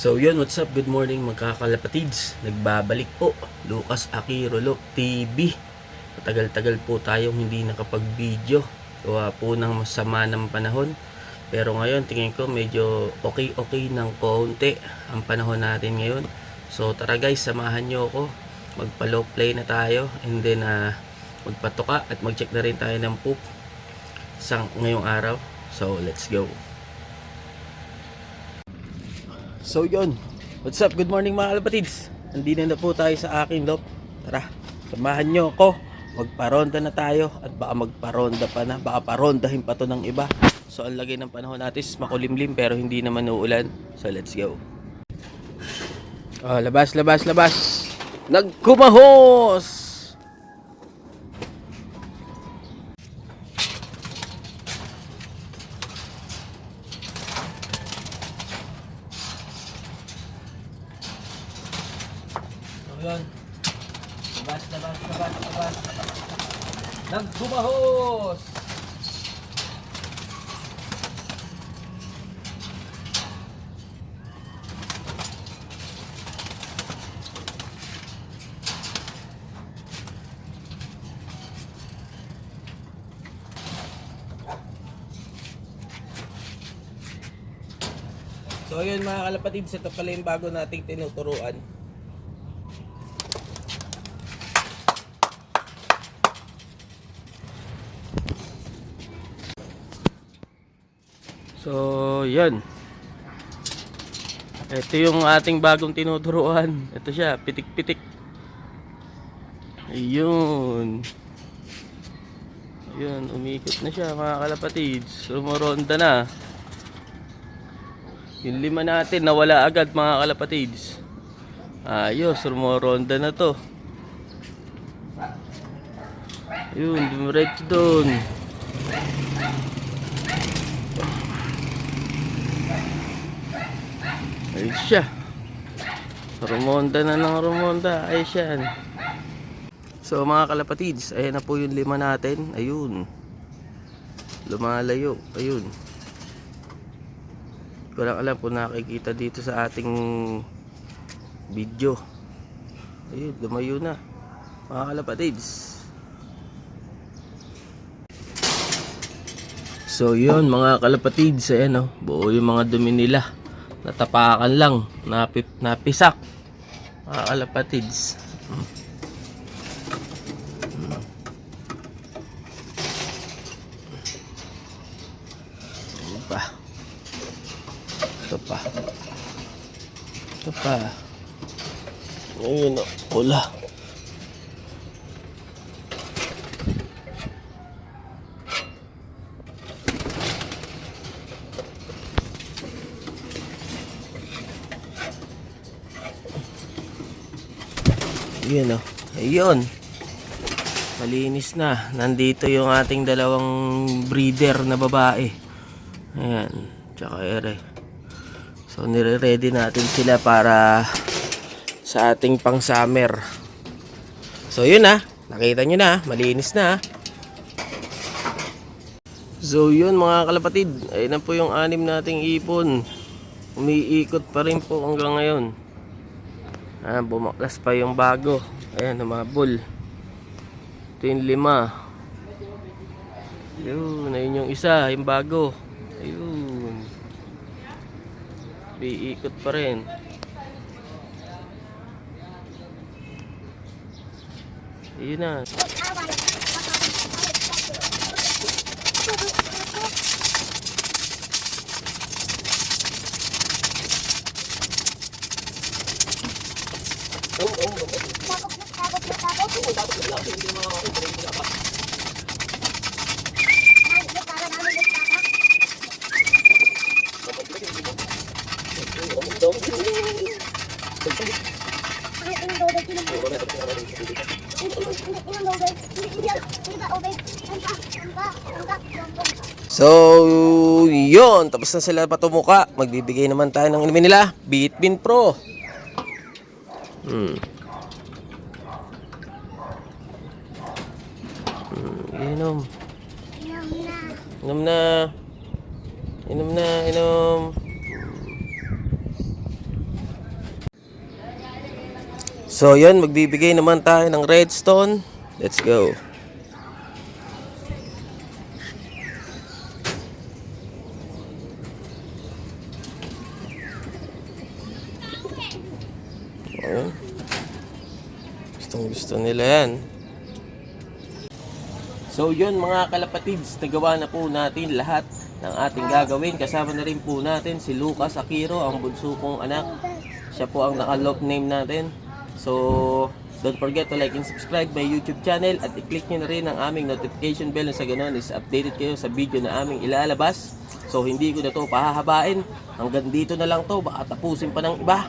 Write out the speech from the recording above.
So yun, what's up? Good morning magkakalapatids. Nagbabalik po, Lucas Aquirolo TV. Matagal-tagal po tayong hindi nakapag-video. Gawa po ng masama ng panahon. Pero ngayon, tingin ko medyo okay ng konti ang panahon natin ngayon. So tara guys, samahan nyo ako. Magpa-low play na tayo. And then magpatuka at mag-check na rin tayo ng poop ngayong araw. So let's go. So yun, what's up? Good morning mga kalapatids. Nandito na po tayo sa aking loft. Tara, samahan nyo ako. Magparonda na tayo. At baka magparonda pa na. Baka parondahin pa to ng iba. So ang lagay ng panahon natin is makulimlim pero hindi naman uulan. So let's go. Labas. Nagkumahos! Yun. Labas. Nagbumahos! So yun mga kalapatids, ito pala yung bago nating tinuturuan. So, yan. Ito yung ating bagong tinuturuan. Ito siya, pitik-pitik. Ayun. Ayun, umikot na siya mga kalapatids. Rumoronda na. Yung lima natin, nawala agad mga kalapatids. Ayos, rumoronda na to. Ayun, dumiretso doon. Ayun siya. Rumonda na ng rumonda. Ayun siya. So mga kalapatids, ayan na po yung lima natin. Ayun. Lumalayo. Ayun. Ko lang alam kung nakikita dito sa ating video. Ayun, lumayo na. Mga kalapatids. So yun mga kalapatids, ayan buo yung mga dumi nila. Natapakan lang, napisak mga kalapatids. Ito pa ayun pula. Yun ayun, malinis na. Nandito yung ating dalawang breeder na babae. Ayan, tsaka ere. So nire-ready natin sila para sa ating pang summer. So yun nakita nyo na, malinis na. So yun mga kalapatid, ayun na po yung 6 nating ipon. Umiikot pa rin po hanggang ngayon. Bumaklas pa yung bago. Ayan, namabol. Ito yung 5. Ayun yung isa, yung bago. Ayun. Iikot pa rin. Ayun na. So, yun. Tapos na sila patumuka. Magbibigay naman tayo ng inumin nila. Bitbin Pro. Inom. Inom na. So yun, magbibigay naman tayo ng redstone. Let's go. Oh. Gusto nila yan. So yun mga kalapatids, nagawa na po natin lahat ng ating gagawin. Kasama na rin po natin si Lucas Aquiro, ang bunso kong anak. Siya po ang naka-lock name natin. So don't forget to like and subscribe my YouTube channel at i-click nyo na rin ang aming notification bell na sa ganun is updated kayo sa video na aming ilalabas. So hindi ko na to pahahabain. Hanggang dito na lang to, baka tapusin pa ng iba.